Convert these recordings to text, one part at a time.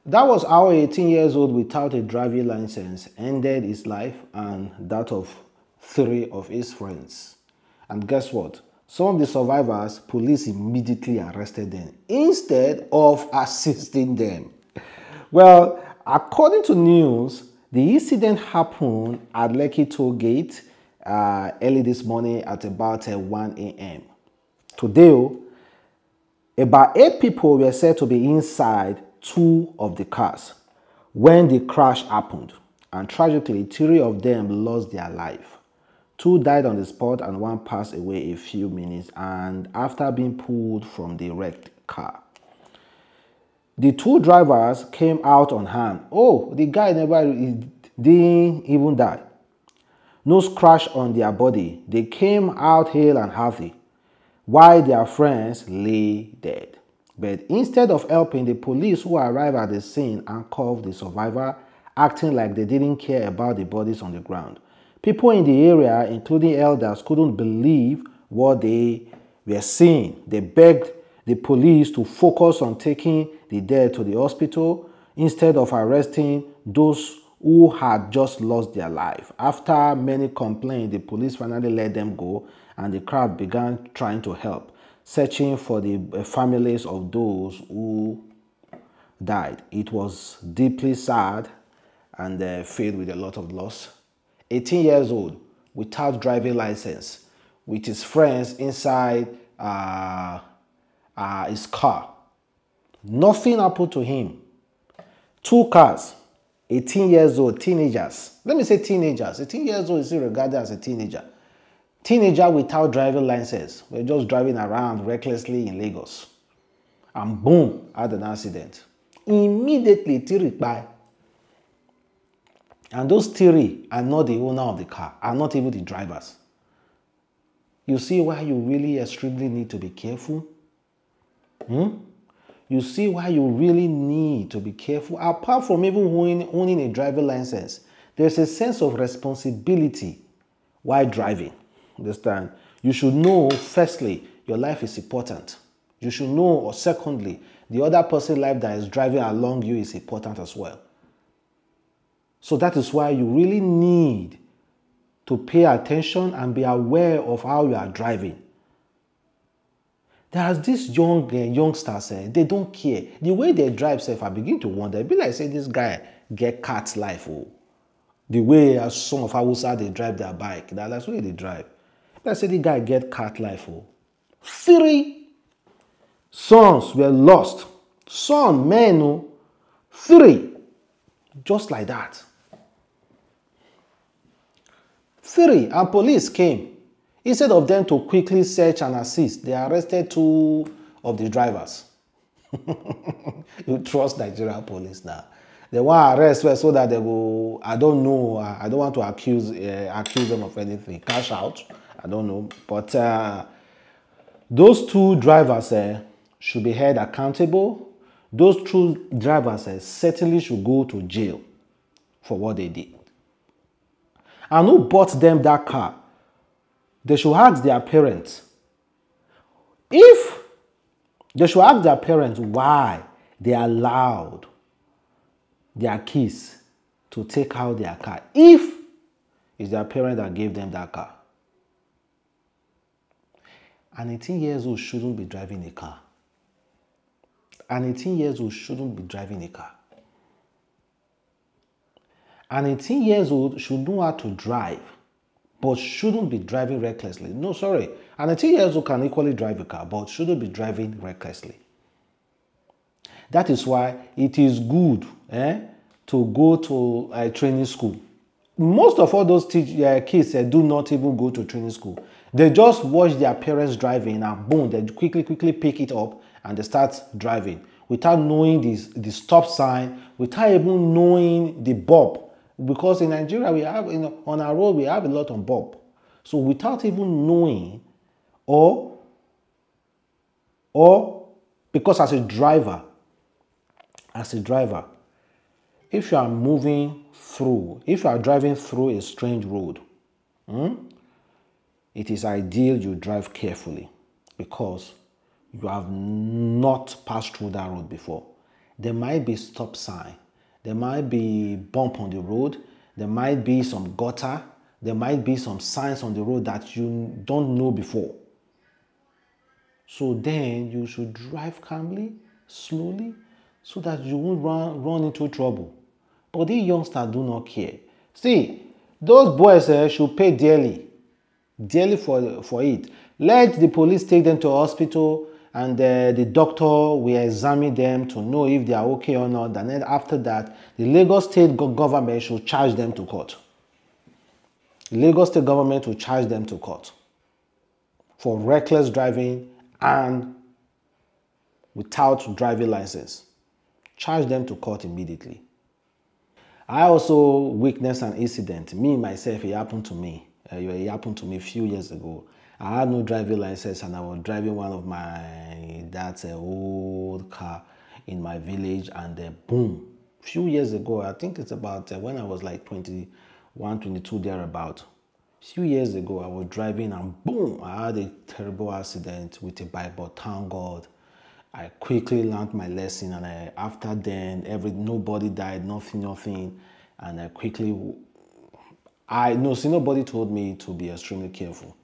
That was how an 18 years old without a driving license ended his life and that of 3 of his friends. And guess what? Some of the survivors, police immediately arrested them instead of assisting them. Well, according to news, the incident happened at Lekki Toll Gate early this morning at about 1 a.m. Today, about 8 people were said to be inside 2 of the cars when the crash happened, and tragically, 3 of them lost their life. 2 died on the spot and 1 passed away a few minutes and after being pulled from the wrecked car. The 2 drivers came out unharmed. Oh, the guy didn't even die. No scratch on their body. They came out hale and healthy, while their friends lay dead. But instead of helping, the police who arrived at the scene handcuffed the survivor, acting like they didn't care about the bodies on the ground. People in the area, including elders, couldn't believe what they were seeing. They begged the police to focus on taking the dead to the hospital instead of arresting those who had just lost their life. After many complained, the police finally let them go and the crowd began trying to help, searching for the families of those who died. It was deeply sad and filled with a lot of loss. 18 years old, without driving license, with his friends inside his car. Nothing happened to him. 2 cars, 18 years old, teenagers. Let me say teenagers. 18 years old is still regarded as a teenager. Teenager without driving license. We're just driving around recklessly in Lagos. And boom, had an accident. Immediately, 3 by. And those 3 are not the owner of the car, are not even the drivers. You see why you really extremely need to be careful? You see why you really need to be careful? Apart from even owning a driving license, there's a sense of responsibility while driving. Understand? You should know, firstly, your life is important. You should know, or secondly, the other person's life that is driving along you is important as well. So that is why you really need to pay attention and be aware of how you are driving. There's these youngsters, they don't care. The way they drive, I begin to wonder. Be like, say, this guy get cat life. Oh. The way some of Hausa, they drive their bike. That's the way they drive. Let's say the guy get cat life. Oh. 3 sons were lost. Son, men, oh. 3. Just like that. 3, and police came. Instead of them to quickly search and assist, they arrested 2 of the drivers. You trust Nigerian police now. They want to arrest so that they go, I don't know, I don't want to accuse them of anything. Cash out, I don't know. But those 2 drivers should be held accountable. Those 2 drivers certainly should go to jail for what they did. And who bought them that car? They should ask their parents. If they should ask their parents why they allowed their kids to take out their car, if it's their parent that gave them that car. An 18 years old shouldn't be driving a car. An 18 years old shouldn't be driving a car. An 18 years old should know how to drive, but shouldn't be driving recklessly. No, sorry. An 18 years old can equally drive a car, but shouldn't be driving recklessly. That is why it is good to go to a training school. Most of all those kids do not even go to training school. They just watch their parents driving and boom, they quickly pick it up and they start driving without knowing the stop sign, without even knowing the bob. Because in Nigeria, we have, on our road, we have a lot of bob. So without even knowing, or because as a driver, if you are if you are driving through a strange road, it is ideal you drive carefully because you have not passed through that road before. There might be stop sign. There might be bump on the road. There might be some gutter. There might be some signs on the road that you don't know before. So then you should drive calmly, slowly, so that you won't run into trouble. But these youngsters do not care. See, those boys should pay dearly for it. Let the police take them to hospital and the doctor will examine them to know if they are okay or not. And then after that, the Lagos State government should charge them to court. The Lagos State government will charge them to court for reckless driving and without driving license. Charge them to court immediately. I also witnessed an incident. Me, myself, it happened to me. It happened to me a few years ago. I had no driving license and I was driving one of my dad's old car in my village, and boom, a few years ago, I think it's about when I was like 21, 22 thereabout. A few years ago, I was driving and boom, I had a terrible accident with a bike, but thank God, I quickly learned my lesson, and after then, nobody died, nothing, and I quickly, nobody told me to be extremely careful.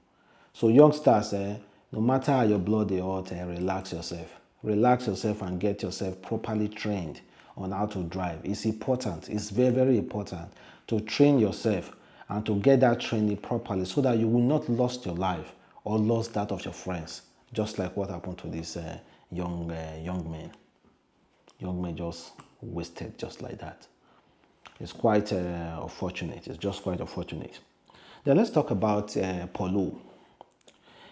So youngsters, no matter how your blood is hot, relax yourself. Relax yourself and get yourself properly trained on how to drive. It's important. It's very, very important to train yourself and to get that training properly so that you will not lose your life or lose that of your friends, just like what happened to this young men. Young men just wasted just like that. It's quite unfortunate. It's just quite unfortunate. Then let's talk about Paulo,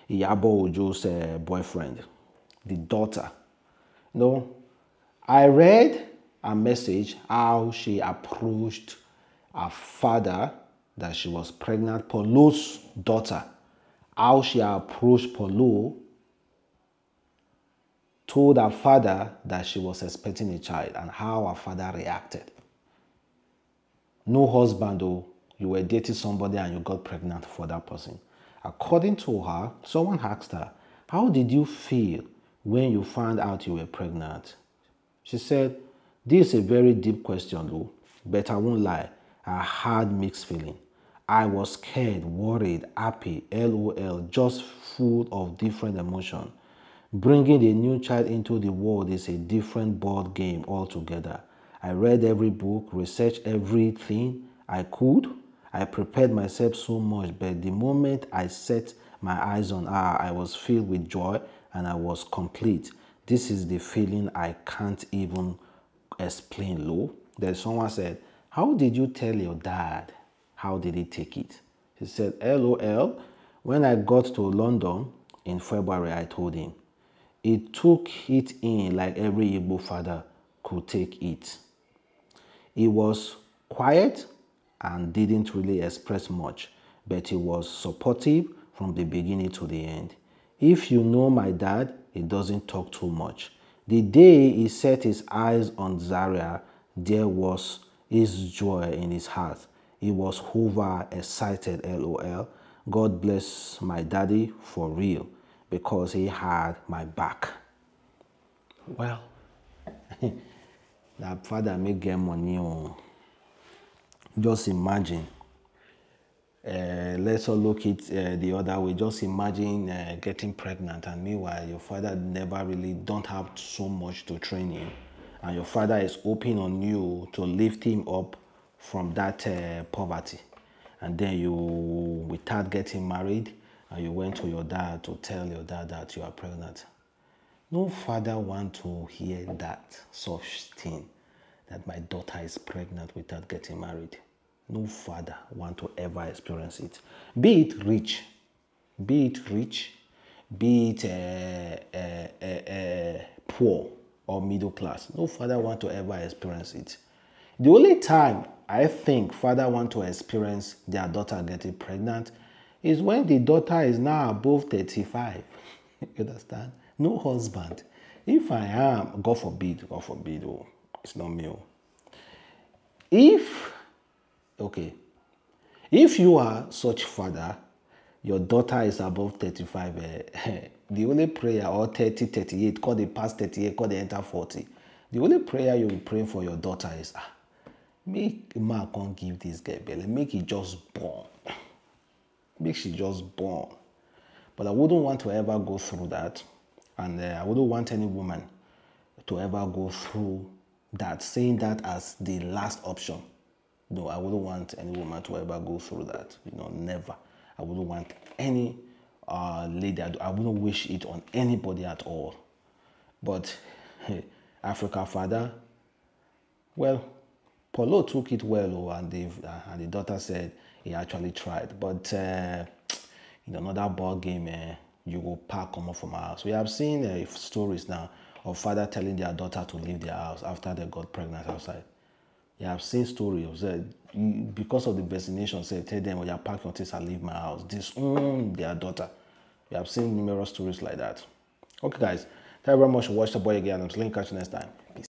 Iyabo Ojo's boyfriend, the daughter. I read a message how she approached her father that she was pregnant, Paulo's daughter, how she approached Paulo, told her father that she was expecting a child, and how her father reacted. No husband though, you were dating somebody and you got pregnant for that person. According to her, someone asked her, how did you feel when you found out you were pregnant? She said, this is a very deep question though, but I won't lie, I had mixed feeling. I was scared, worried, happy, LOL, just full of different emotions. Bringing a new child into the world is a different board game altogether. I read every book, researched everything I could. I prepared myself so much, but the moment I set my eyes on her, I was filled with joy and I was complete. This is the feeling I can't even explain, Lo. Then someone said, how did you tell your dad? How did he take it? He said, LOL. When I got to London in February, I told him. He took it in like every Igbo father could take it. He was quiet and didn't really express much, but he was supportive from the beginning to the end. If you know my dad, he doesn't talk too much. The day he set his eyes on Zaria, there was his joy in his heart. He was over excited, LOL. God bless my daddy for real, because he had my back. Well, that father may get money on. Just imagine. Let's all look it the other way. Just imagine getting pregnant, and meanwhile your father never really don't have so much to train you, and your father is hoping on you to lift him up from that poverty, and then you, without getting married, and you went to your dad to tell your dad that you are pregnant. No father want to hear that such thing, that my daughter is pregnant without getting married. No father want to ever experience it. Be it rich, be it poor or middle class. No father want to ever experience it. The only time I think father want to experience their daughter getting pregnant is when the daughter is now above 35. You understand? No husband. If I am, God forbid, oh, it's not me. If you are such father, your daughter is above 35, the only prayer, or 30, 38, call the past 38, call the enter 40. The only prayer you will pray for your daughter is, make man can't give this girl belly, make it just born. Make she just born. But I wouldn't want to ever go through that. And I wouldn't want any woman to ever go through that, saying that as the last option. No, I wouldn't want any woman to ever go through that. Never. I wouldn't want any lady, I wouldn't wish it on anybody at all. But hey, Africa father, well, Paulo took it well, and the daughter said he actually tried. But in another ball game, you go pack come up from our house. We have seen stories now of father telling their daughter to leave their house after they got pregnant outside. You have seen stories that because of the vaccination, say tell them, "Oh, you pack your things and leave my house." Disown their daughter. We have seen numerous stories like that. Okay, guys, thank you very much for watching the boy again. Adamslink. Catch you next time. Peace.